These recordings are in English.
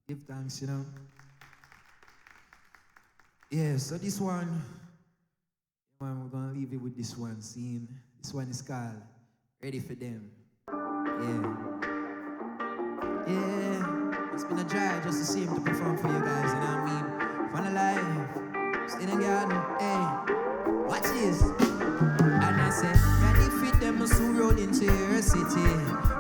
Give thanks, you know. Yeah, so this one, man, we're gonna leave you with this one scene. This one is called Ready for Them. Yeah. Yeah. It's been a joy just to see him to perform for you guys, you know what I mean? Fun alive. Stay in the garden. Hey. Watch this. And I say, ready for them to roll into your city.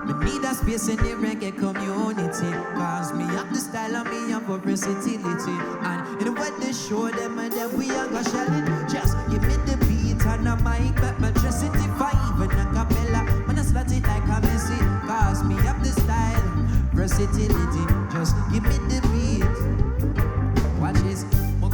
Me need a space in the reggae community. Cause me have the style and me have versatility. And in the way they show them and then we are gonna shell it. Just give me the beat and a mic, make me dress it if I even a cappella. Man I slot it like a Messi. Cause me have the style, versatility. Just give me the beat. Watch this.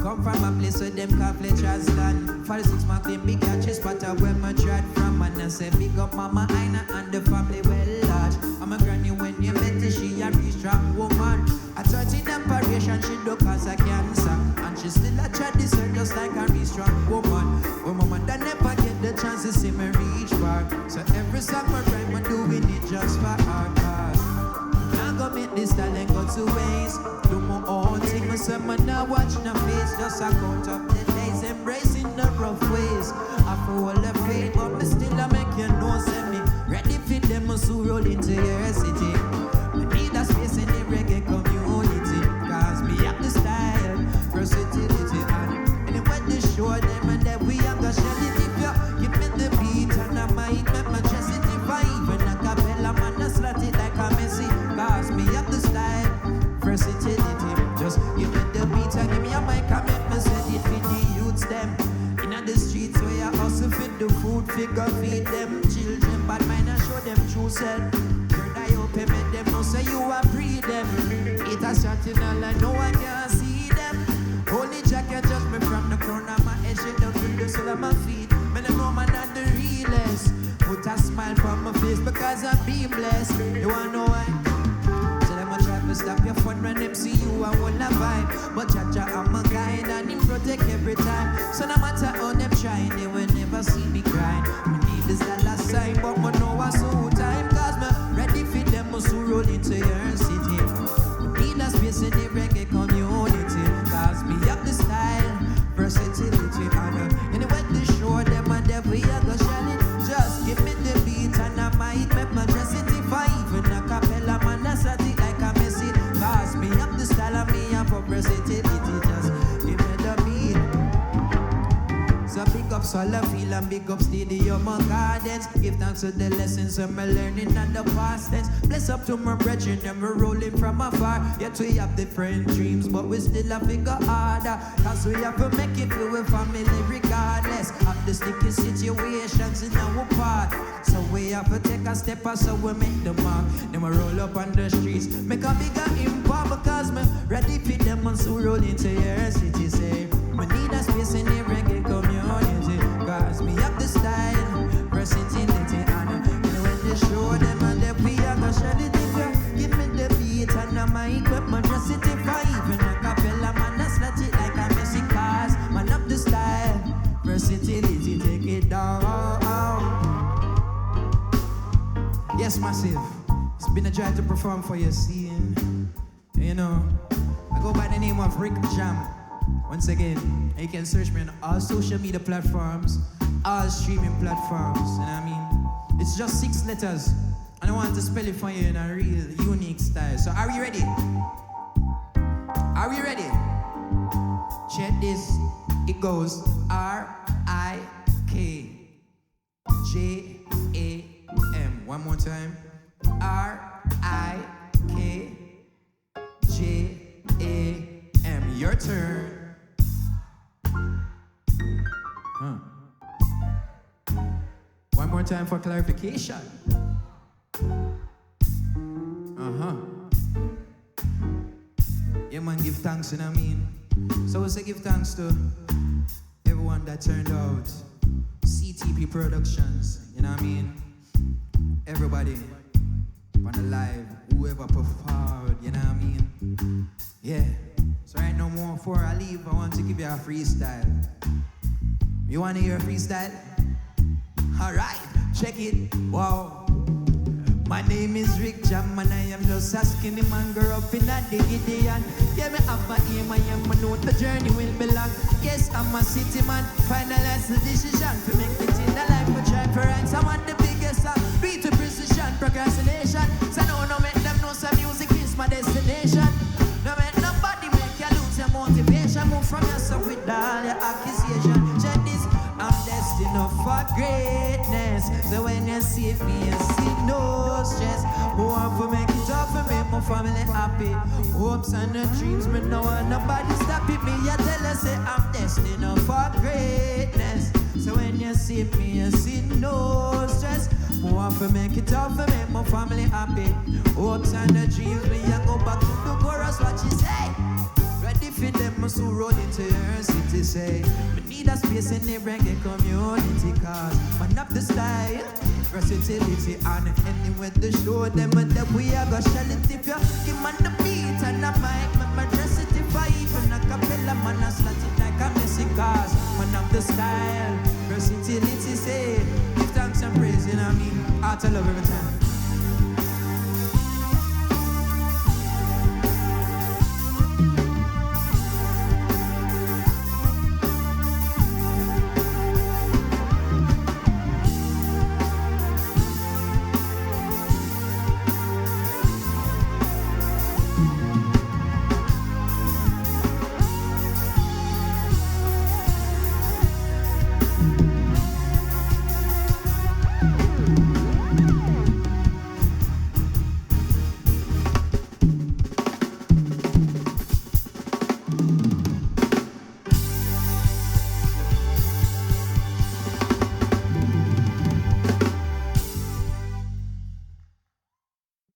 Come from a place where them can play jazz stand. 46 man claim big catches, but I where my tried from. And I say big up mama Aina and the family well large. I'm a granny when you met her, she a real strong woman. At 13 operation, she do cause a cancer. And she still a try this her just like a real strong woman. When mama that never get the chance to see me reach far. So every song I write, I'm doing it just for our cause. Now go make this talent go to waste. Do my own thing, myself, man, now watch no face. Just a count up the days, embracing the rough ways. I fall the faith, but me still I make you know, send me ready for them to roll into your city. We need a space in the reggae community. Cause me have the style, versatility. And anyway, they show them and then we have the shell it. If you give me the beat and I might make my chest it. If I even a cappella, man, I slot it like a Messi. Cause me have the style, versatility. Just give me the beat and give me a mic and make me send it for the youths them. In the streets where you hustle feed the food, figure feed them children. But mine I show them true self. Third eye open, make them know say you are breed them. It a shot in all and no one can see them. Only Jack can judge me from the crown of my head, shit down to the sole of my feet. Man, I know man not the realest. Put a smile from my face because I'm being blessed. You wanna know why? Stop your fun when them see you, I wanna vibe. But Jaja, I'm a guide and him protect every time. So no matter how them trying, they will never see me crying. Me need this dollar sign, but me know what's so time. Cause me ready for them to roll into your city. Me need a space in the reggae community. Cause me have the style, versatility. And anyway, they show them and then we are gonna shell it. Just give me the beat and I might make my dress it. If I even a cappella, man, that's a thing like a Messi. Cause me up the style and me up versatility. Just give me the beat. So big up Solar Field and big up Stadium and Gardens. Give thanks to the lessons I'm learning and the past tense. Bless up to my brethren, them we're rolling from afar. Yet we have different dreams, but we still have figure harder. Cause we have to make it through a family regardless of the sticky situations in our part. So we have to take a step or so we make the mark. Then we roll up on the streets, make a bigger impact. Because me ready for them and so roll into your city. Say, we need a space in the reggae community. Cause we have the style, versatility. And you know when they show them and then we are gonna shell it. If you give me the beat and I mic up my dress it. If I even a cappella, man, I slot it like a Messi. Cause man have the style, versatility. Take it down. Yes, Massive. It's been a joy to perform for your scene. You know, I go by the name of Rick Jam. Once again, you can search me on all social media platforms, all streaming platforms. You know what I mean? It's just 6 letters. And I want to spell it for you in a real unique style. So are we ready? Are we ready? Check this. It goes RIKJAM. One more time. RIKJAM. Your turn. One more time for clarification. Yeah, man, give thanks, you know what I mean? So we say give thanks to everyone that turned out. CTP Productions, you know what I mean? Everybody on the live, whoever performed, you know what I mean? Yeah. So right now, more before I leave, I want to give you a freestyle. You want to hear a freestyle? Alright, check it. Wow. My name is Rick Jam and I am just a skinny man, grew up in a diggity and yeah, me have a aim, I am a know the journey will be long. Yes, I'm a city man, finalize the decision to make it in the life, but try for rights. I want the biggest song, beat to precision, procrastination. So no make them know some music is my destination. No make nobody make you lose your motivation. Move from yourself with all your accusation. Check this, I'm destined for greatness. So when you see me, you see no stress. Who want to make it up and make my family happy. Hopes and the dreams, but no one, nobody stop it. Me, I tell you, say I'm destined for greatness. So when you see me, you see no stress. Who want to make it up and make my family happy. Hopes and the dreams, me, I go back to the chorus, what you say. Ready for them, so roll into your city, say. We need a space in the reggae community, cause man up the style, versatility, and anywhere to show them that we are gonna shell it. If you give man the beat and the mic, man dress it if I even a cappella, man a slat it like a messy, cause man up the style, versatility, say. Give thanks and praise, you know what I mean? Heart I love everything.